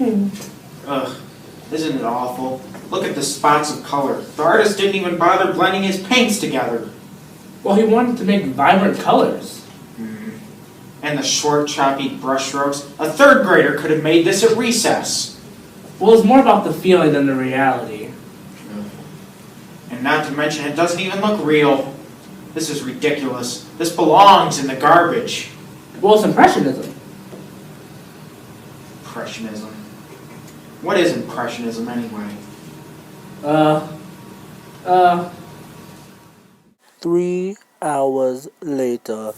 Ugh, isn't it awful? Look at the spots of color. The artist didn't even bother blending his paints together. Well, he wanted to make vibrant colors. And the short, choppy brushstrokes. A third grader could have made this at recess. Well, it's more about the feeling than the reality. And not to mention, it doesn't even look real. This is ridiculous. This belongs in the garbage. Well, it's Impressionism. Impressionism. What is Impressionism anyway? 3 hours later.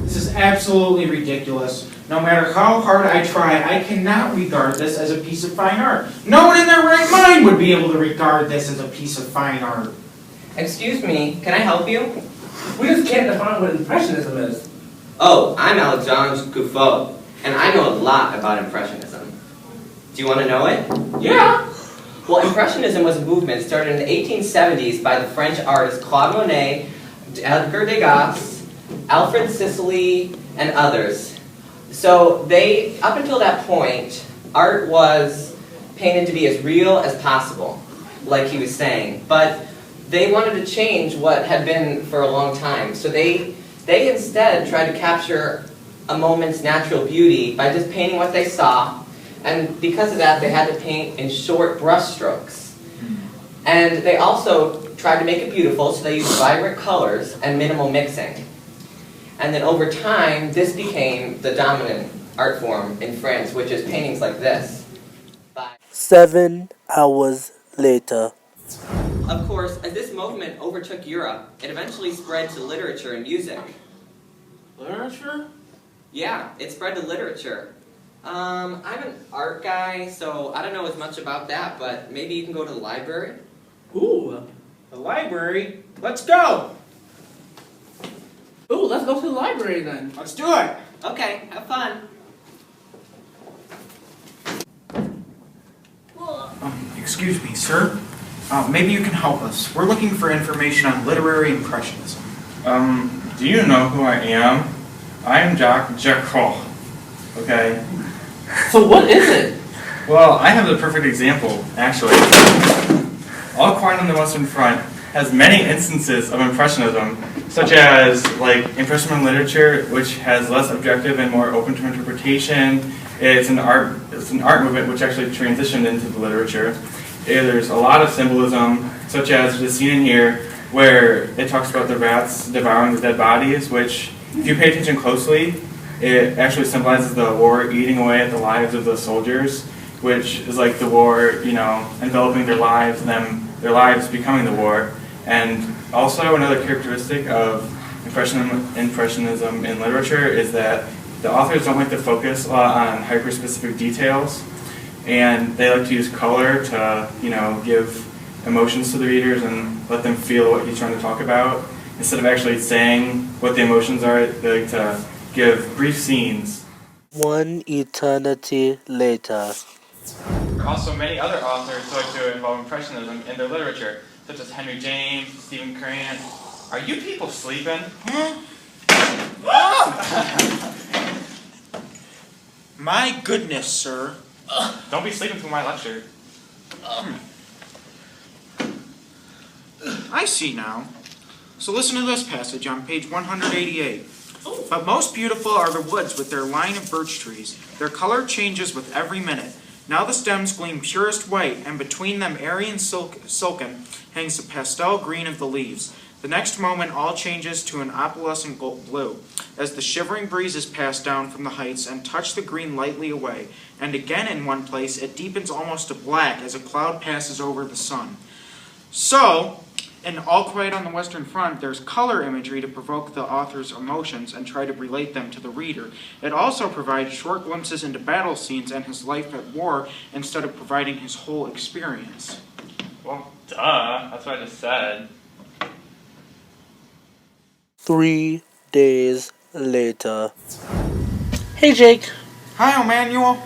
This is absolutely ridiculous. No matter how hard I try, I cannot regard this as a piece of fine art. No one in their right mind would be able to regard this as a piece of fine art. Excuse me, can I help you? We just can't define what Impressionism is. Oh, I'm Alexandre Couffaut, and I know a lot about Impressionism. Do you want to know it? Yeah. Well, Impressionism was a movement started in the 1870s by the French artists Claude Monet, Edgar Degas, Alfred Sisley, and others. So up until that point, art was painted to be as real as possible, like he was saying. But they wanted to change what had been for a long time. So they instead tried to capture a moment's natural beauty by just painting what they saw. And because of that, they had to paint in short brush strokes. And they also tried to make it beautiful, so they used vibrant colors and minimal mixing. And then over time, this became the dominant art form in France, which is paintings like this. 7 hours later. Of course, as this movement overtook Europe, it eventually spread to literature and music. Literature? Yeah, it spread to literature. I'm an art guy, so I don't know as much about that, but maybe you can go to the library? Ooh. The library? Let's go! Ooh, let's go to the library then. Let's do it! Okay, have fun. Excuse me, sir. Maybe you can help us. We're looking for information on literary impressionism. Do you know who I am? I am Jacques Jacques. Okay? So what is it? Well, I have the perfect example, actually. All Quiet on the Western Front has many instances of Impressionism, such as, like, Impressionism literature, which has less objective and more open to interpretation. It's an art movement which actually transitioned into the literature. There's a lot of symbolism, such as the scene in here, where it talks about the rats devouring the dead bodies, which, if you pay attention closely, it actually symbolizes the war eating away at the lives of the soldiers, which is like the war, enveloping their lives, and then their lives becoming the war. And also another characteristic of Impressionism in literature is that the authors don't like to focus a lot on hyper-specific details, and they like to use color to, give emotions to the readers and let them feel what he's trying to talk about. Instead of actually saying what the emotions are, they like to give brief scenes. 1 eternity later. There are also many other authors who like to involve Impressionism in their literature, such as Henry James, Stephen Crane. Are you people sleeping? My goodness, sir. Don't be sleeping through my lecture. I see now. So listen to this passage on page 188. But most beautiful are the woods with their line of birch trees. Their color changes with every minute. Now the stems gleam purest white, and between them airy and silken hangs the pastel green of the leaves. The next moment all changes to an opalescent blue, as the shivering breezes pass down from the heights and touch the green lightly away, and again in one place it deepens almost to black as a cloud passes over the sun. So, in All Quiet on the Western Front, there's color imagery to provoke the author's emotions and try to relate them to the reader. It also provides short glimpses into battle scenes and his life at war instead of providing his whole experience. Well, duh. That's what I just said. 3 days later. Hey, Jake. Hi, Emmanuel.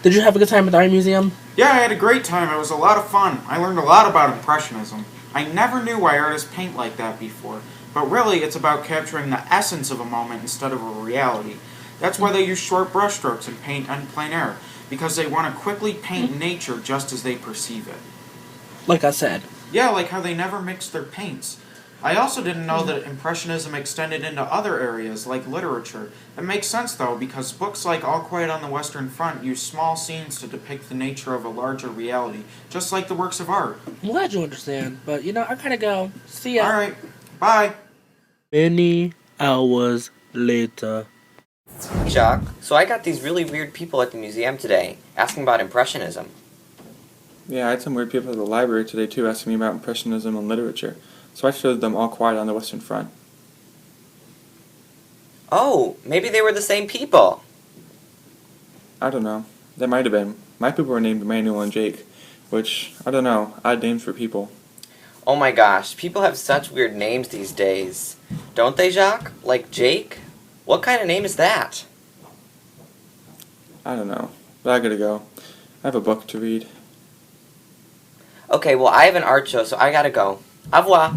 Did you have a good time at the art museum? Yeah, I had a great time. It was a lot of fun. I learned a lot about Impressionism. I never knew why artists paint like that before, but really it's about capturing the essence of a moment instead of a reality. That's why they use short brushstrokes and paint en plein air. because they want to quickly paint nature just as they perceive it. Like I said. Yeah, like how they never mix their paints. I also didn't know that Impressionism extended into other areas, like literature. It makes sense, though, because books like All Quiet on the Western Front use small scenes to depict the nature of a larger reality, just like the works of art. I'm glad you understand, but I gotta go. See ya. Alright, bye! Many hours later. Jacques, so I got these really weird people at the museum today asking about Impressionism. Yeah, I had some weird people at the library today too asking me about Impressionism and literature. So I showed them All Quiet on the Western Front. Oh, maybe they were the same people. I don't know. They might have been. My people were named Emmanuel and Jake, which, I don't know, odd names for people. Oh my gosh, people have such weird names these days. Don't they, Jacques? Like Jake? What kind of name is that? I don't know. But I gotta go. I have a book to read. Okay, well I have an art show, so I gotta go. Au revoir.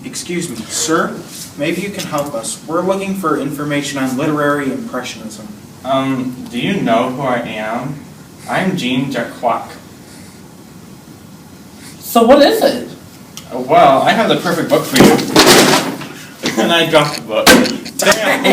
Excuse me, sir? Maybe you can help us. We're looking for information on literary impressionism. Do you know who I am? I'm Jean Jacques. So what is it? Well, I have the perfect book for you. And I dropped the book. Damn!